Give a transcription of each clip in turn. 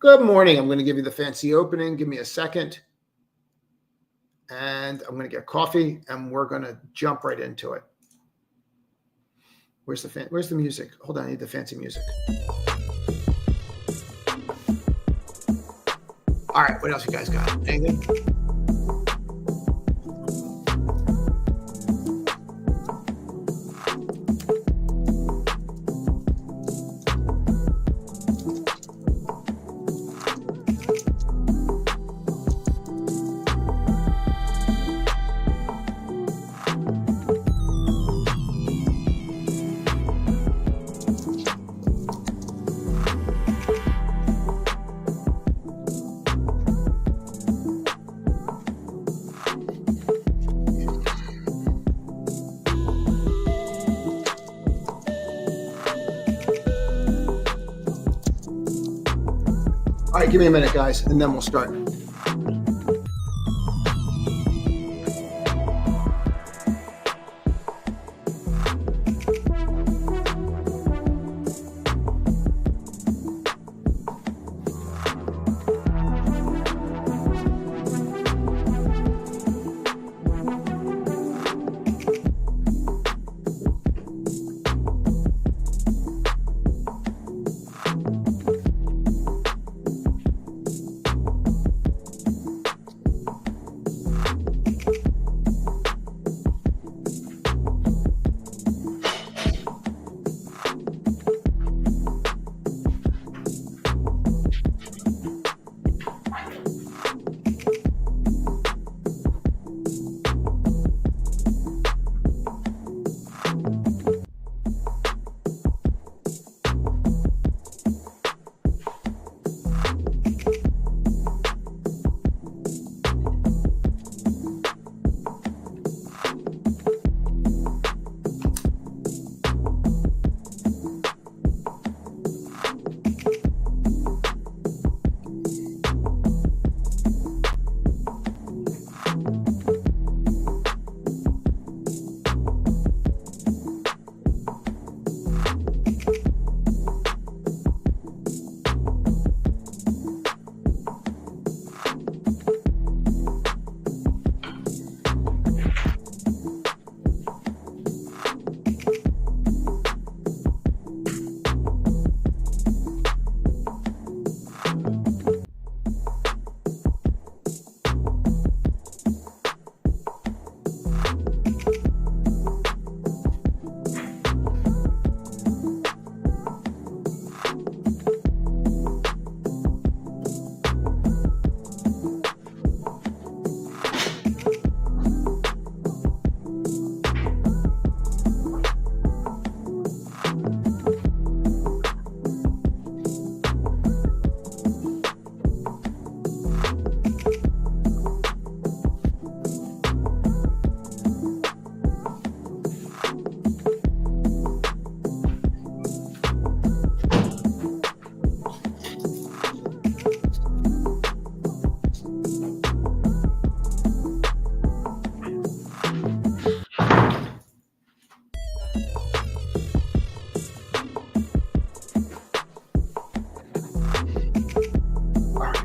Good morning. I'm going to give you the fancy opening. Give me a second. And I'm going to get coffee and we're going to jump right into it. Where's the music? Hold on, I need the fancy music. All right, what else you guys got? Anything? All right, give me a minute, guys, and then we'll start.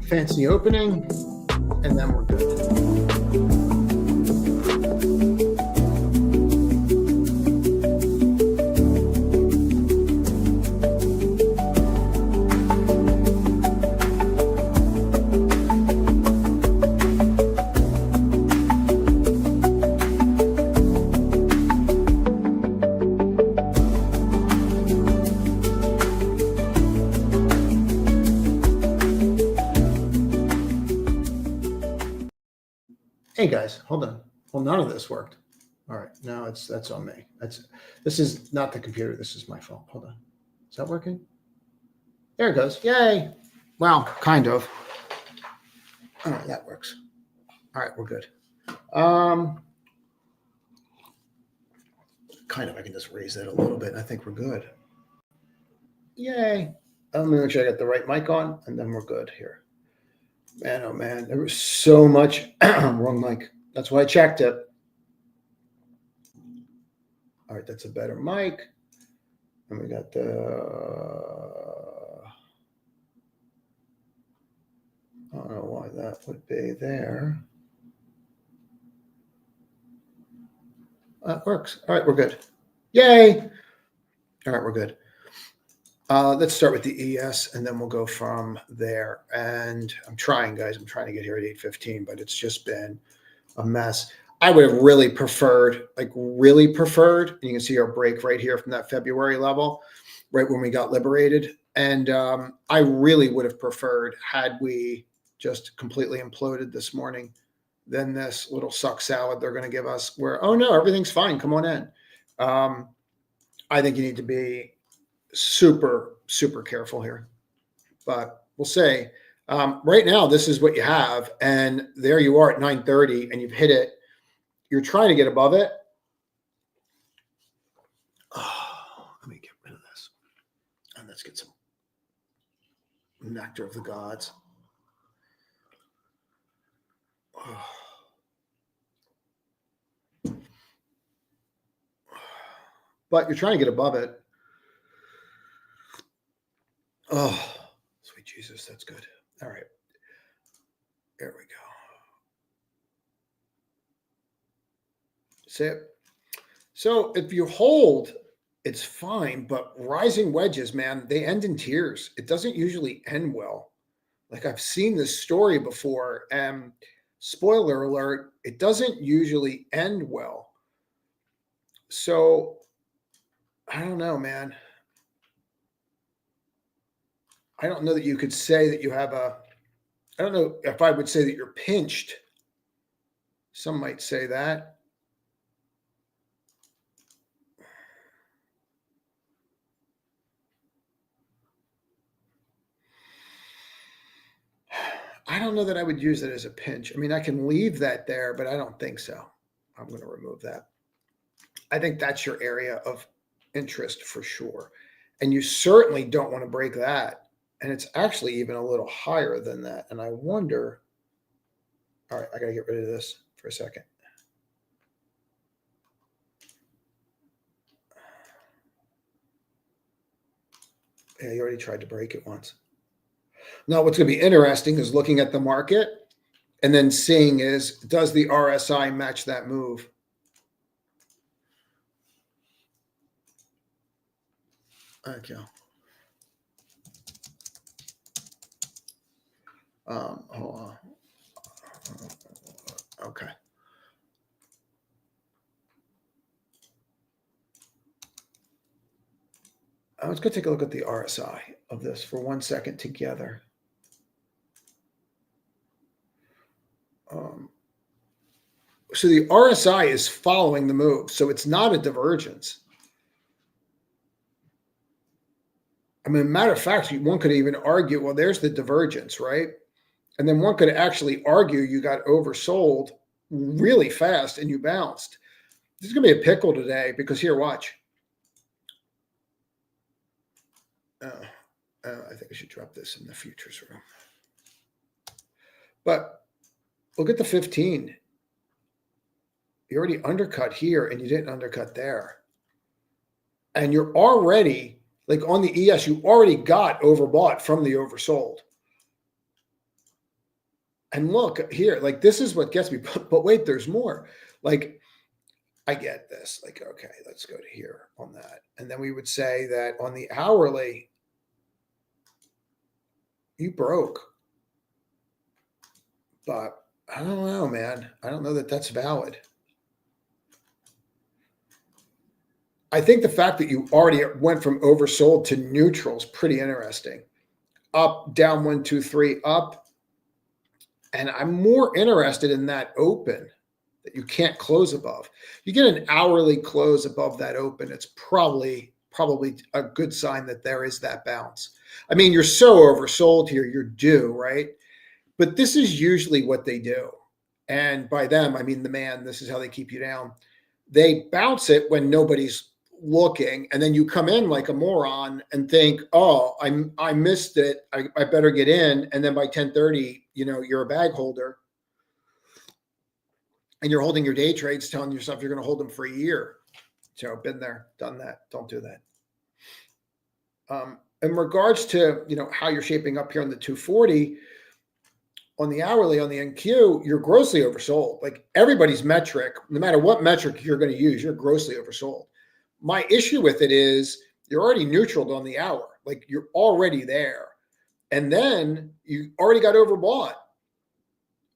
Fancy opening, and then we're good. Hey guys, hold on. Well, none of this worked. All right, now that's on me. This is not the computer. This is my phone. Hold on. Is that working? There it goes. Yay! Well, kind of. All right, that works. All right, we're good. Kind of. I can just raise that a little bit. I think we're good. Yay! Let me make sure I got the right mic on, and then we're good here. Man, oh man, there was so much wrong mic. That's why I checked it. All right, that's a better mic. And we got the that would be there. It works. All right, we're good. Yay. All right, we're good. Let's start with the ES, and then we'll go from there. And I'm trying, guys. I'm trying to get here at 8:15, but it's just been a mess. I would have really preferred, and you can see our break right here from that February level, right when we got liberated. And I really would have preferred had we just completely imploded this morning, then this little suck salad they're going to give us where, oh no, everything's fine. Come on in. I think you need to be super, super careful here, but we'll say right now, this is what you have. And there you are at 9:30 and you've hit it. You're trying to get above it. Oh, let me get rid of this. And let's get some nectar of the gods. Oh. But you're trying to get above it. Oh, sweet Jesus, that's good. All right. There we go. See it? So if you hold, it's fine, but rising wedges, man, they end in tears. It doesn't usually end well. Like I've seen this story before, and spoiler alert, it doesn't usually end well. So I don't know, man. I don't know that you could say that you have I don't know if I would say that you're pinched. Some might say that. I don't know that I would use it as a pinch. I mean, I can leave that there, but I don't think so. I'm going to remove that. I think that's your area of interest for sure. And you certainly don't want to break that. And it's actually even a little higher than that. And I wonder, all right, I got to get rid of this for a second. Yeah, you already tried to break it once. Now, what's going to be interesting is looking at the market and then seeing is, does the RSI match that move? Okay. Hold on. Okay. Let's go take a look at the RSI of this for 1 second together. So the RSI is following the move, so it's not a divergence. I mean, matter of fact, one could even argue, well, there's the divergence, right? And then one could actually argue you got oversold really fast and you bounced. This is going to be a pickle today because here, watch. I think I should drop this in the futures room. But look at the 15. You already undercut here and you didn't undercut there. And you're already, like on the ES, you already got overbought from the oversold. And look here, like this is what gets me, but wait, there's more. Like I get this, like, okay, let's go to here on that. And then we would say that on the hourly, you broke. But I don't know, man. I don't know that that's valid. I think the fact that you already went from oversold to neutral is pretty interesting. Up, down, 1, 2, 3, up. And I'm more interested in that open that you can't close above. You get an hourly close above that open, it's probably a good sign that there is that bounce. I mean, you're so oversold here, you're due, right? But this is usually what they do. And by them, I mean the man, this is how they keep you down. They bounce it when nobody's looking, and then you come in like a moron and think, oh, I missed it. I better get in. And then by 10:30, you're a bag holder. And you're holding your day trades, telling yourself you're going to hold them for a year. So been there, done that. Don't do that. In regards to, how you're shaping up here on the 240, on the hourly, on the NQ, you're grossly oversold. Like everybody's metric, no matter what metric you're going to use, you're grossly oversold. My issue with it is you're already neutral on the hour. Like you're already there. And then you already got overbought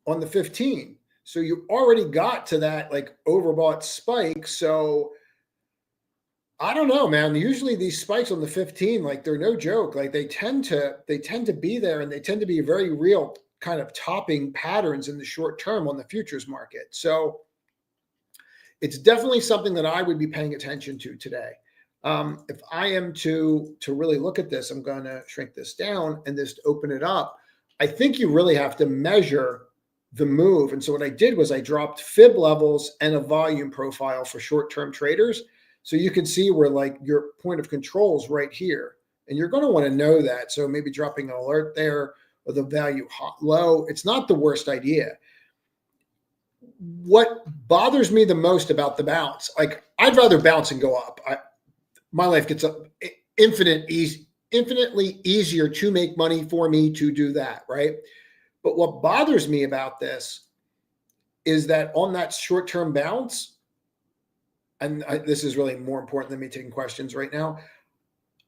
on the 15. So you already got to that like overbought spike. So I don't know, man. Usually these spikes on the 15, like they're no joke. Like they tend to be there, and they tend to be very real kind of topping patterns in the short term on the futures market. So it's definitely something that I would be paying attention to today. If I am to really look at this, I'm going to shrink this down and just open it up. I think you really have to measure the move. And so what I did was I dropped fib levels and a volume profile for short-term traders. So you can see where like your point of control is right here. And you're going to want to know that. So maybe dropping an alert there or the value low. It's not the worst idea. What bothers me the most about the bounce, like I'd rather bounce and go up. My life gets up infinitely easier to make money for me to do that, right? But what bothers me about this is that on that short-term bounce, and this is really more important than me taking questions right now,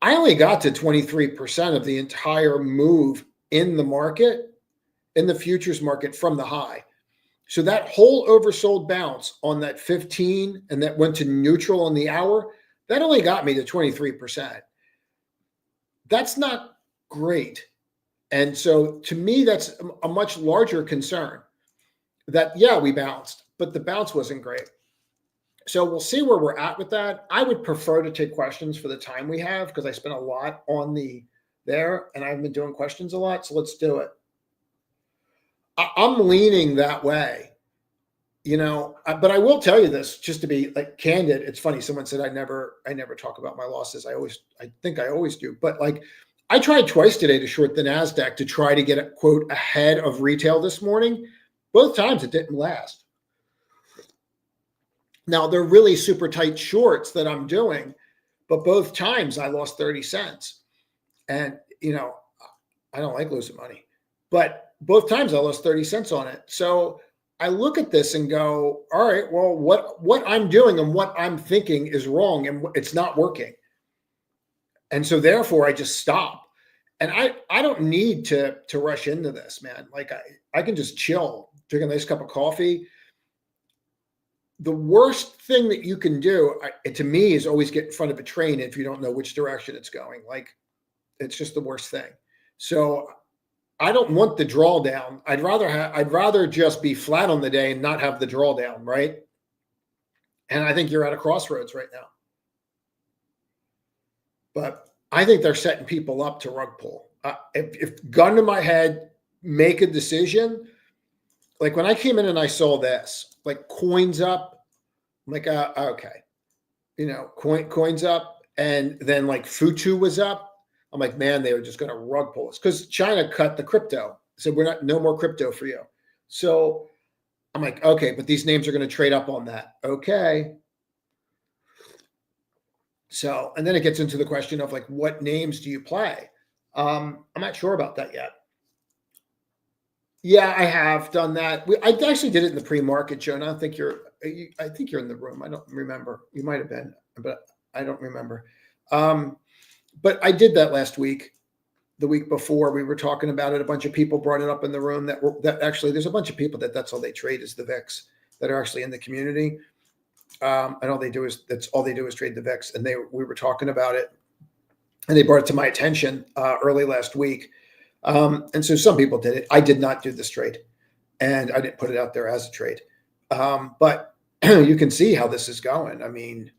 I only got to 23% of the entire move in the market, in the futures market from the high. So that whole oversold bounce on that 15 and that went to neutral on the hour, that only got me to 23%. That's not great. And so to me, that's a much larger concern that, yeah, we bounced, but the bounce wasn't great. So we'll see where we're at with that. I would prefer to take questions for the time we have because I spent a lot on there and I've been doing questions a lot. So let's do it. I'm leaning that way, but I will tell you this just to be like candid. It's funny. Someone said, I never talk about my losses. I think I always do, but like I tried twice today to short the NASDAQ to try to get a quote ahead of retail this morning. Both times it didn't last. Now they're really super tight shorts that I'm doing, but both times I lost 30 cents. And, I don't like losing money, but both times I lost 30 cents on it. So I look at this and go, all right, well, what I'm doing and what I'm thinking is wrong and it's not working. And so therefore I just stop. And I don't need to rush into this, man. Like I can just chill, drink a nice cup of coffee. The worst thing that you can do, to me, is always get in front of a train if you don't know which direction it's going. Like, it's just the worst thing. So I don't want the drawdown. I'd rather just be flat on the day and not have the drawdown, right? And I think you're at a crossroads right now. But I think they're setting people up to rug pull. If gun to my head, make a decision. Like when I came in and I saw this, like coins up, I'm like, okay, coins up, and then like Futu was up. I'm like, man, they were just going to rug pull us because China cut the crypto. So no more crypto for you. So I'm like, okay, but these names are going to trade up on that. Okay. So, and then it gets into the question of like, what names do you play? I'm not sure about that yet. Yeah, I have done that. I actually did it in the pre-market show, and I think you're in the room. I don't remember. You might have been, but I don't remember. But I did that last week. The week before, we were talking about it. A bunch of people brought it up in the room that actually there's a bunch of people that's all they trade is the VIX that are actually in the community. And all they do is trade the VIX. And we were talking about it, and they brought it to my attention early last week. And so some people did it. I did not do this trade, and I didn't put it out there as a trade. But you can see how this is going. I mean,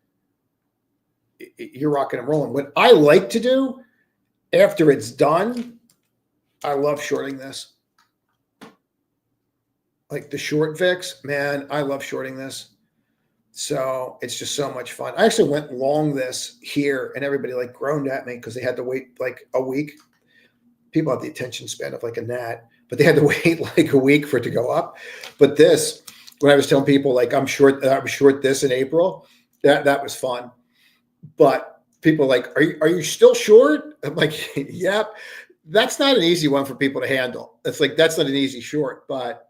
you're rocking and rolling. What I like to do after it's done, I love shorting this. Like the short VIX, man, I love shorting this. So it's just so much fun. I actually went long this here, and everybody like groaned at me because they had to wait like a week. People have the attention span of like a gnat, but they had to wait like a week for it to go up. But this, when I was telling people like I'm short this in April, that was fun. But people are like, are you still short? I'm like, yep. that's not an easy one for people to handle. It's like, that's not an easy short, but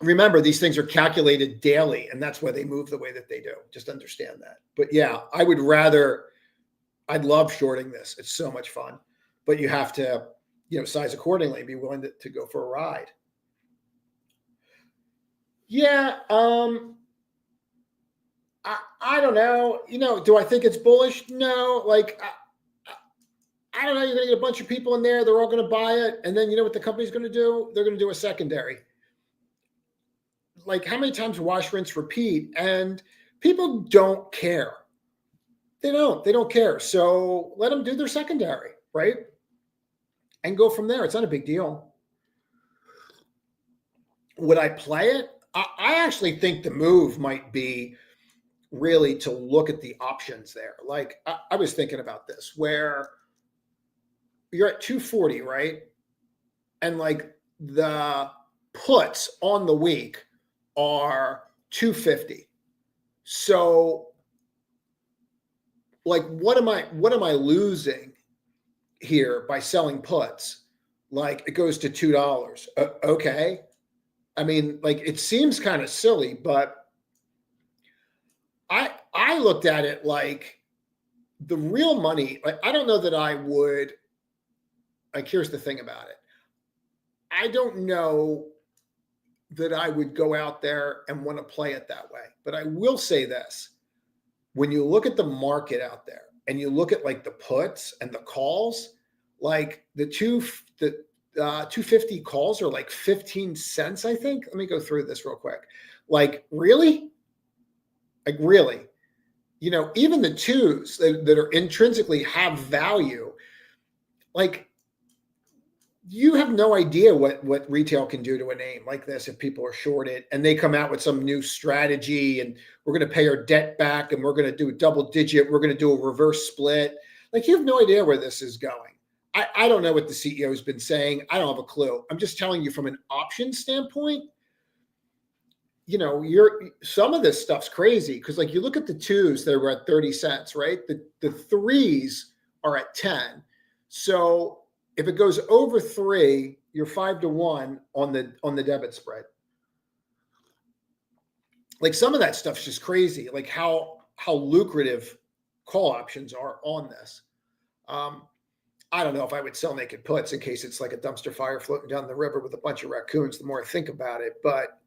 remember, these things are calculated daily, and that's why they move the way that they do. Just understand that. But yeah, I'd love shorting this. It's so much fun, but you have to, size accordingly, be willing to go for a ride. Yeah. I don't know. Do I think it's bullish? No. Like, I don't know. You're going to get a bunch of people in there. They're all going to buy it. And then you know what the company's going to do? They're going to do a secondary. Like, how many times wash, rinse, repeat? And people don't care. They don't care. So let them do their secondary, right? And go from there. It's not a big deal. Would I play it? I actually think the move might be really to look at the options there. Like, I was thinking about this, where you're at 240, right? And like the puts on the week are 250. So like, what am I losing here by selling puts? Like, it goes to $2. Okay. I mean, like, it seems kind of silly, but I looked at it like the real money. Like, I don't know that I would, like, here's the thing about it. I don't know that I would go out there and want to play it that way. But I will say this: when you look at the market out there and you look at like the puts and the calls, like the 250 calls are like 15 cents, I think. Let me go through this real quick. Like, really? Like, really? Even the twos that are intrinsically have value, like, you have no idea what retail can do to a name like this if people are shorted and they come out with some new strategy and we're going to pay our debt back and we're going to do a double digit. We're going to do a reverse split. Like, you have no idea where this is going. I don't know what the CEO has been saying. I don't have a clue. I'm just telling you from an option standpoint, some of this stuff's crazy because, like, you look at the twos that were at 30 cents, right? The threes are at 10. So if it goes over 3, you're 5-1 on the debit spread. Like, some of that stuff's just crazy. Like how lucrative call options are on this. I don't know if I would sell naked puts in case it's like a dumpster fire floating down the river with a bunch of raccoons. The more I think about it, but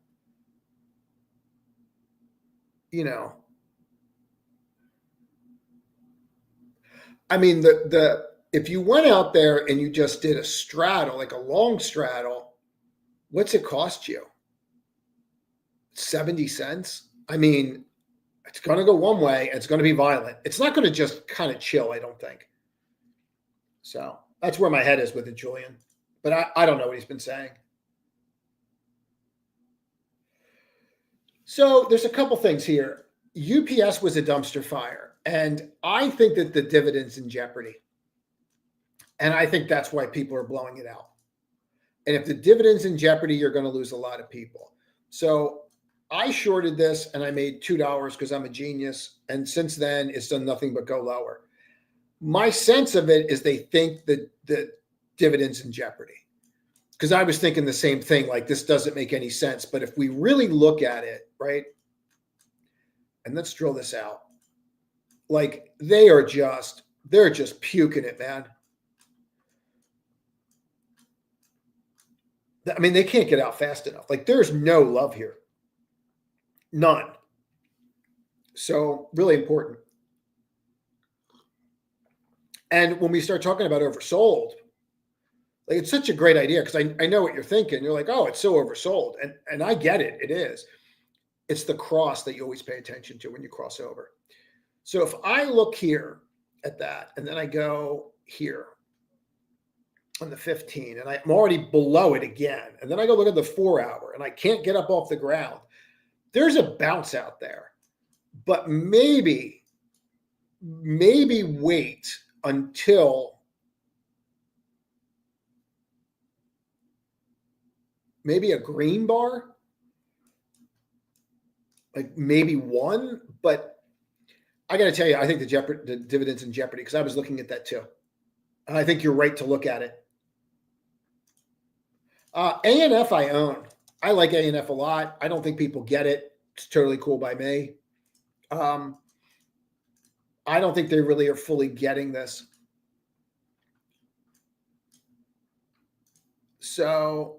I mean, if you went out there and you just did a straddle, like a long straddle, what's it cost you? 70 cents? I mean, it's going to go one way and it's going to be violent. It's not going to just kind of chill, I don't think. So that's where my head is with it, Julian. But I don't know what he's been saying. So there's a couple things here. UPS was a dumpster fire, and I think that the dividend's in jeopardy. And I think that's why people are blowing it out. And if the dividend's in jeopardy, you're going to lose a lot of people. So I shorted this and I made $2 because I'm a genius. And since then, it's done nothing but go lower. My sense of it is they think that the dividend's in jeopardy. Because I was thinking the same thing, like, this doesn't make any sense. But if we really look at it, right, and let's drill this out, like, they're just puking it, man. I mean, they can't get out fast enough. Like, there's no love here. None. So really important. And when we start talking about oversold, like, it's such a great idea because I know what you're thinking. You're like, oh, it's so oversold. And I get it. It is. It's the cross that you always pay attention to when you cross over. So if I look here at that, and then I go here on the 15, and I'm already below it again, and then I go look at the 4 hour, and I can't get up off the ground, there's a bounce out there. But maybe wait until maybe a green bar, like maybe one. But I got to tell you, I think the dividend's in jeopardy because I was looking at that too. And I think you're right to look at it. ANF I own. I like ANF a lot. I don't think people get it. It's totally cool by me. I don't think they really are fully getting this. So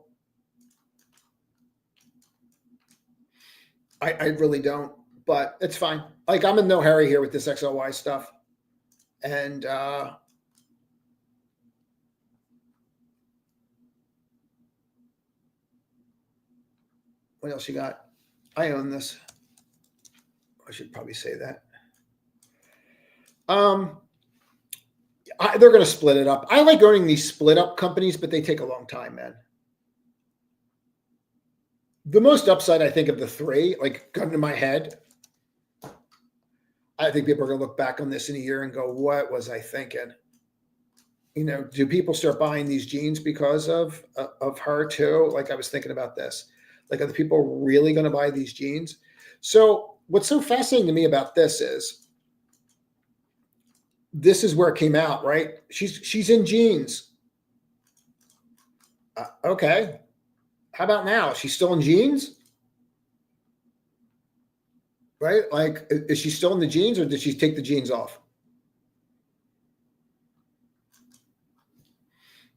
I really don't, but it's fine. Like I'm in no hurry here with this XLY stuff. And what else you got? I own this. I should probably say that. They're going to split it up. I like owning these split up companies, but they take a long time, man. The most upside, I think, of the three, like gun to my head, I think people are going to look back on this in a year and go, what was I thinking? You know, do people start buying these jeans because of her too? Like I was thinking about this. Like, are the people really going to buy these jeans? So what's so fascinating to me about this is where it came out, right? She's in jeans. Okay. How about now? She's still in jeans? Right? Like, is she still in the jeans or did she take the jeans off?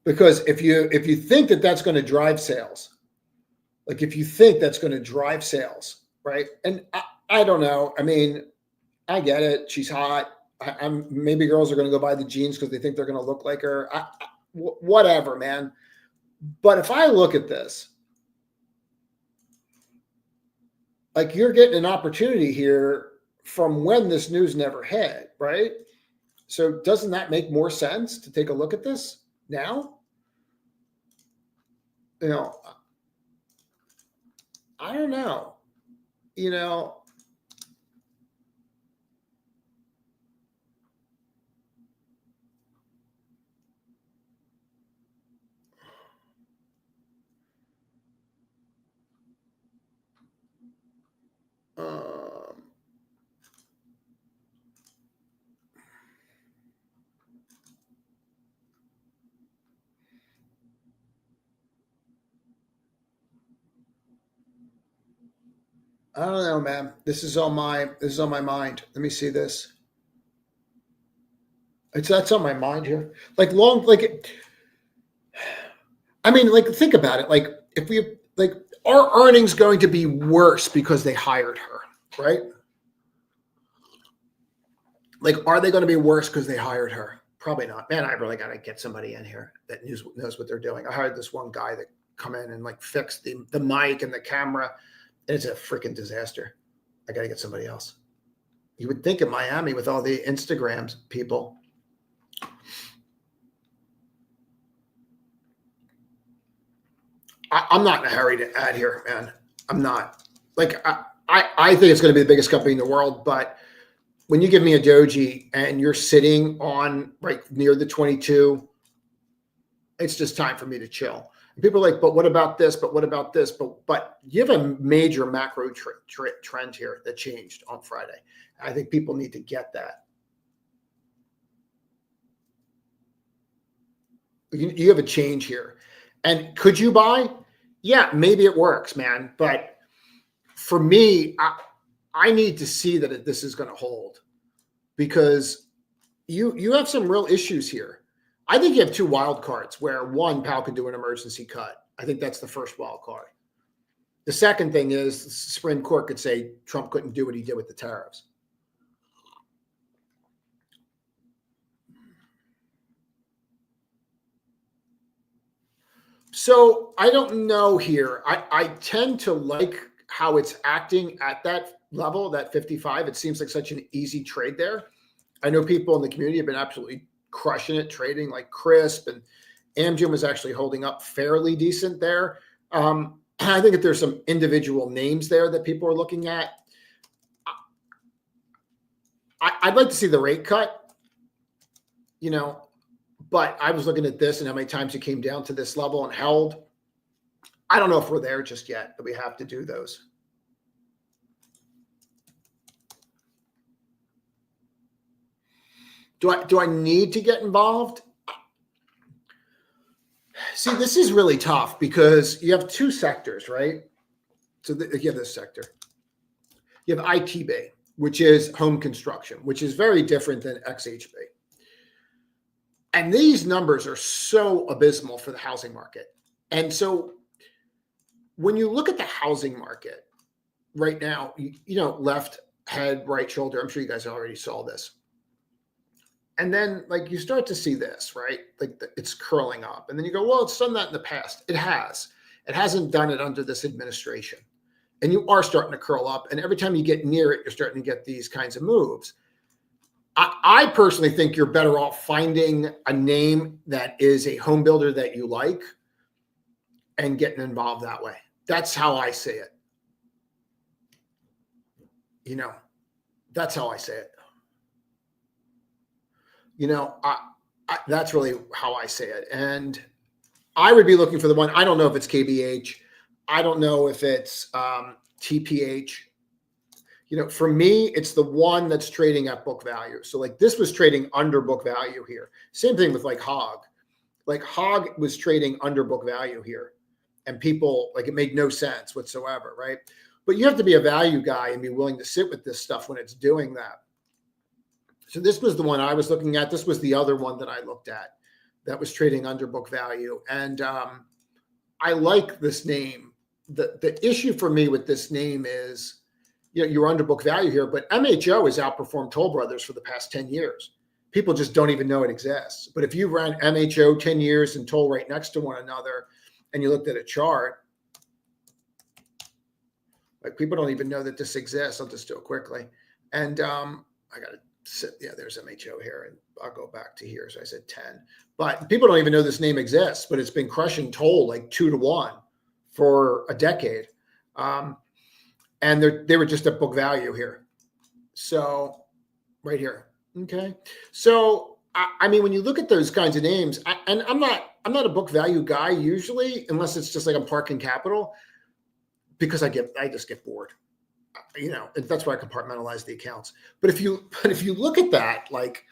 Because if you think that that's going to drive sales, like if you think that's going to drive sales, right? And I don't know. I mean, I get it. She's hot. I'm maybe girls are going to go buy the jeans because they think they're going to look like her. Whatever, man. But if I look at this, like you're getting an opportunity here from when this news never hit, right? So doesn't that make more sense to take a look at this now? You know, I don't know. You know, I don't know, man. This is on my mind. Let me see this. That's on my mind here. Like I mean, like think about it. Like if we like are earnings going to be worse because they hired her, right? Like, are they going to be worse because they hired her? Probably not. Man, I really got to get somebody in here that knows what they're doing. I hired this one guy that come in and like fix the mic and the camera. And it's a freaking disaster. I got to get somebody else. You would think in Miami with all the Instagrams people. I'm not in a hurry to add here, man. I'm not. Like, I think it's going to be the biggest company in the world, but when you give me a doji and you're sitting on right near the 22, it's just time for me to chill. And people are like, but what about this? But what about this? But you have a major macro trend here that changed on Friday. I think people need to get that. You have a change here. And could you buy? Yeah, maybe it works, man. But for me, I need to see that this is going to hold because you have some real issues here. I think you have two wild cards where one, Powell could do an emergency cut. I think that's the first wild card. The second thing is the Supreme Court could say Trump couldn't do what he did with the tariffs. So I don't know here. I tend to like how it's acting at that level, that 55. It seems like such an easy trade there. I know people in the community have been absolutely crushing it, trading like crisp, and Amgen was actually holding up fairly decent there. I think that there's some individual names there that people are looking at. I'd like to see the rate cut, you know, but I was looking at this and how many times it came down to this level and held. I don't know if we're there just yet, but we have to do those. Do I need to get involved? See, this is really tough because you have two sectors, right? So you have this sector. You have ITB, which is home construction, which is very different than XHB. And these numbers are so abysmal for the housing market. And so when you look at the housing market right now, left head, right shoulder, I'm sure you guys already saw this. And then like you start to see this, right? Like it's curling up. And then you go, well, it's done that in the past. It has. It hasn't done it under this administration. And you are starting to curl up. And every time you get near it, you're starting to get these kinds of moves. I personally think you're better off finding a name that is a home builder that you like and getting involved that way. That's how I say it. That's how I say it. That's really how I say it. And I would be looking for the one. I don't know if it's KBH. I don't know if it's TPH. For me, it's the one that's trading at book value. So like this was trading under book value here. Same thing with like Hog. Like Hog was trading under book value here. And people, like, it made no sense whatsoever, right? But you have to be a value guy and be willing to sit with this stuff when it's doing that. So this was the one I was looking at. This was the other one that I looked at that was trading under book value. And I like this name. The issue for me with this name is, you're under book value here, but MHO has outperformed Toll Brothers for the past 10 years. People just don't even know it exists. But if you ran MHO 10 years and Toll right next to one another, and you looked at a chart, like people don't even know that this exists. I'll just do it quickly. And I got to sit, there's MHO here, and I'll go back to here. So I said 10, but people don't even know this name exists, but it's been crushing Toll like 2-1 for a decade. And they were just at book value here. So right here. Okay. So, I mean, when you look at those kinds of names, and I'm not a book value guy usually, unless it's just like I'm parking capital, because I just get bored, and that's why I compartmentalize the accounts. But if you look at that, like,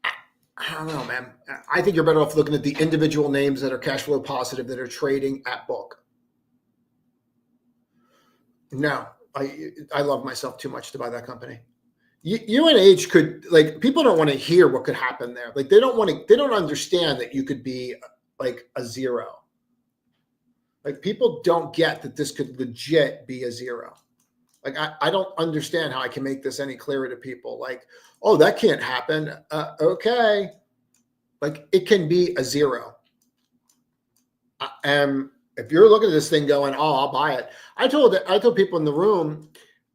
I don't know, man, I think you're better off looking at the individual names that are cash flow positive that are trading at book. No, I love myself too much to buy that company. UNH could, like, people don't want to hear what could happen there. Like they don't understand that you could be like a zero. Like people don't get that this could legit be a zero. Like I don't understand how I can make this any clearer to people. Like, oh, that can't happen. Okay. Like it can be a zero. If you're looking at this thing going, oh, I'll buy it. I told people in the room,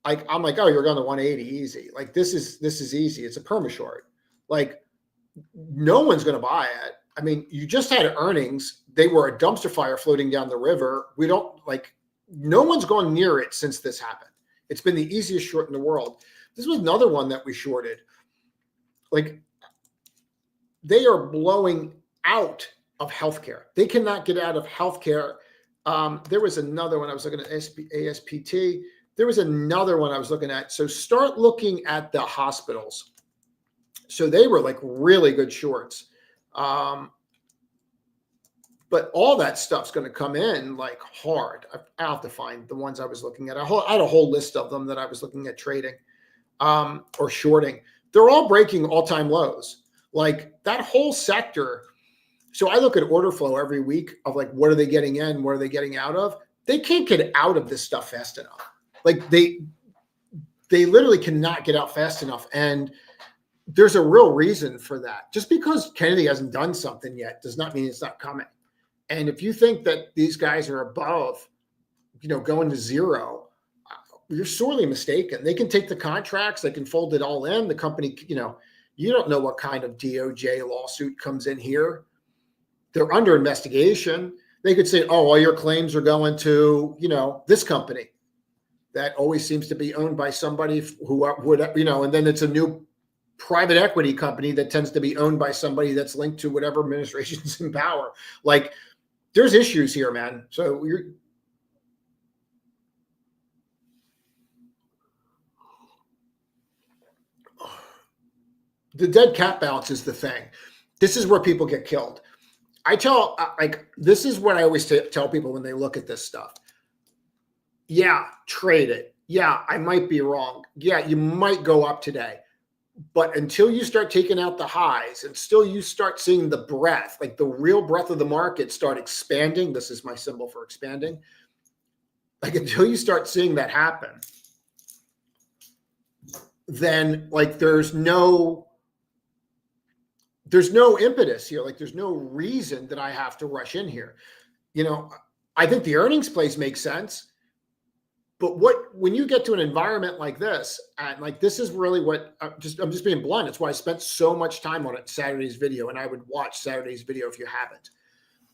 like, I'm like, oh, you're going to 180 easy. Like this is easy. It's a perma short. Like no one's going to buy it. I mean, you just had earnings. They were a dumpster fire floating down the river. No one's gone near it since this happened. It's been the easiest short in the world. This was another one that we shorted. Like they are blowing out of healthcare. They cannot get out of healthcare. There was another one I was looking at, ASPT. There was another one I was looking at. So start looking at the hospitals. So they were like really good shorts. But all that stuff's going to come in like hard. I'll have to find the ones I was looking at. I had a whole list of them that I was looking at trading or shorting. They're all breaking all-time lows. Like that whole sector. So I look at order flow every week of like, what are they getting in? What are they getting out of? They can't get out of this stuff fast enough. Like they literally cannot get out fast enough. And there's a real reason for that. Just because Kennedy hasn't done something yet does not mean it's not coming. And if you think that these guys are above, going to zero, you're sorely mistaken. They can take the contracts, they can fold it all in. The company, you don't know what kind of DOJ lawsuit comes in here. They're under investigation. They could say, oh, all your claims are going to, this company that always seems to be owned by somebody who would, and then it's a new private equity company that tends to be owned by somebody that's linked to whatever administration's in power. Like there's issues here, man. So the dead cat balance is the thing. This is where people get killed. I tell, this is what I always tell people when they look at this stuff. Yeah, trade it. Yeah, I might be wrong. Yeah, you might go up today. But until you start taking out the highs and still you start seeing the breadth, like the real breadth of the market start expanding. This is my symbol for expanding. Like until you start seeing that happen, then like there's no impetus here. Like there's no reason that I have to rush in here. You know, I think the earnings plays make sense. But when you get to an environment like this, and like this is really what I'm just being blunt. It's why I spent so much time on it, Saturday's video, and I would watch Saturday's video if you haven't.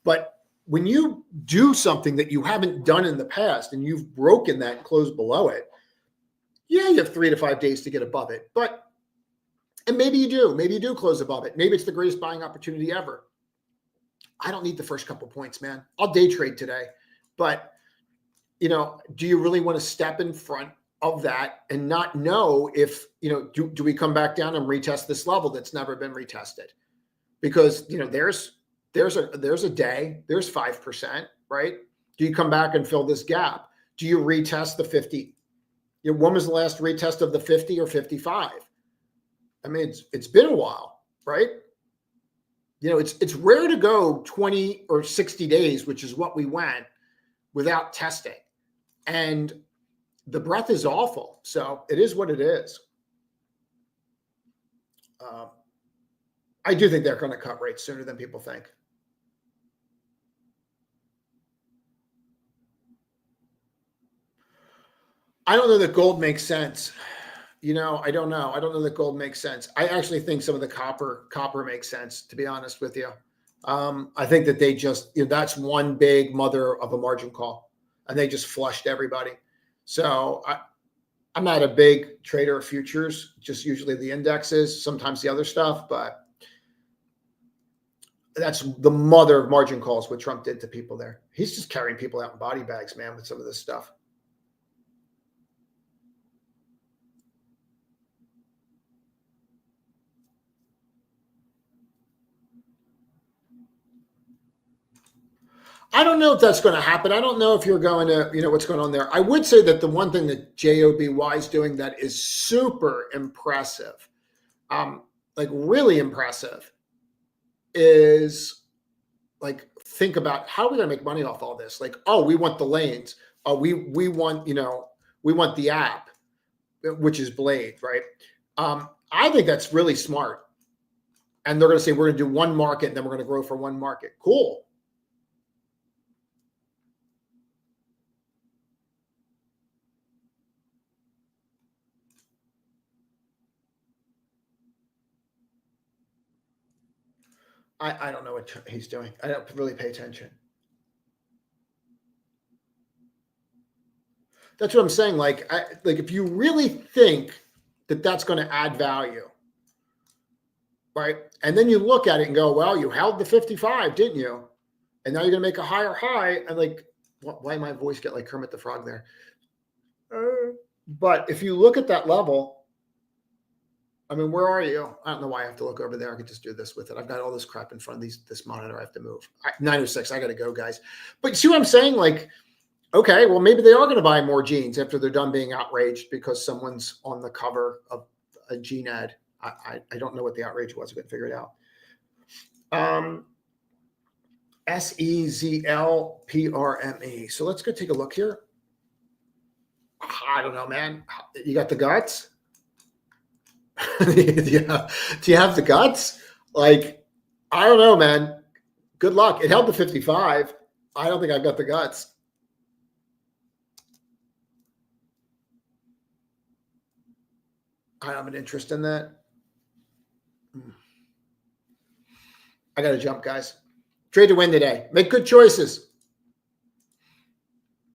But when you do something that you haven't done in the past and you've broken that and closed below it, yeah, you have 3 to 5 days to get above it. And maybe you do close above it. Maybe it's the greatest buying opportunity ever. I don't need the first couple points, man. I'll day trade today, but you know, do you really want to step in front of that and not know if, you know, do we come back down and retest this level that's never been retested? Because, you know, there's a day, there's 5%, right? Do you come back and fill this gap? Do you retest the 50? You know, when was the last retest of the 50 or 55? I mean, it's been a while, right? You know, it's rare to go 20 or 60 days, which is what we went, without testing. And the breath is awful. So it is what it is. I do think they're going to cut rates sooner than people think. I don't know that gold makes sense. You know, I don't know. I don't know that gold makes sense. I actually think some of the copper makes sense, to be honest with you. I think that they just, you know, that's one big mother of a margin call, and they just flushed everybody. So I'm not a big trader of futures, just usually the indexes, sometimes the other stuff, but that's the mother of margin calls, what Trump did to people there. He's just carrying people out in body bags, man, with some of this stuff. I don't know if that's going to happen. I don't know if you're going to, you know, what's going on there. I would say that the one thing that JOBY is doing that is super impressive, like really impressive, is like, think about how are we going to make money off all this? Like, oh, we want the lanes. Oh, we want, you know, we want the app, which is Blade, right? I think that's really smart. And they're going to say, we're going to do one market, and then we're going to grow for one market. Cool. I don't know what he's doing. I don't really pay attention. That's what I'm saying. Like if you really think that that's going to add value, right? And then you look at it and go, well, you held the 55, didn't you? And now you're going to make a higher high. And like, why my voice get like Kermit the Frog there? But if you look at that level, I mean, where are you? I don't know why I have to look over there. I could just do this with it. I've got all this crap in front of this monitor. I have to move. 9:06. I got to go, guys. But you see what I'm saying? Like, okay, well, maybe they are going to buy more jeans after they're done being outraged because someone's on the cover of a jean ad. I don't know what the outrage was. I couldn't figure it out. SEZLPRME. So let's go take a look here. I don't know, man. You got the guts? Do you have the guts? Like, I don't know, man. Good luck. It held the 55. I don't think I've got the guts. I don't have an interest in that. I got to jump, guys. Trade to win today. Make good choices.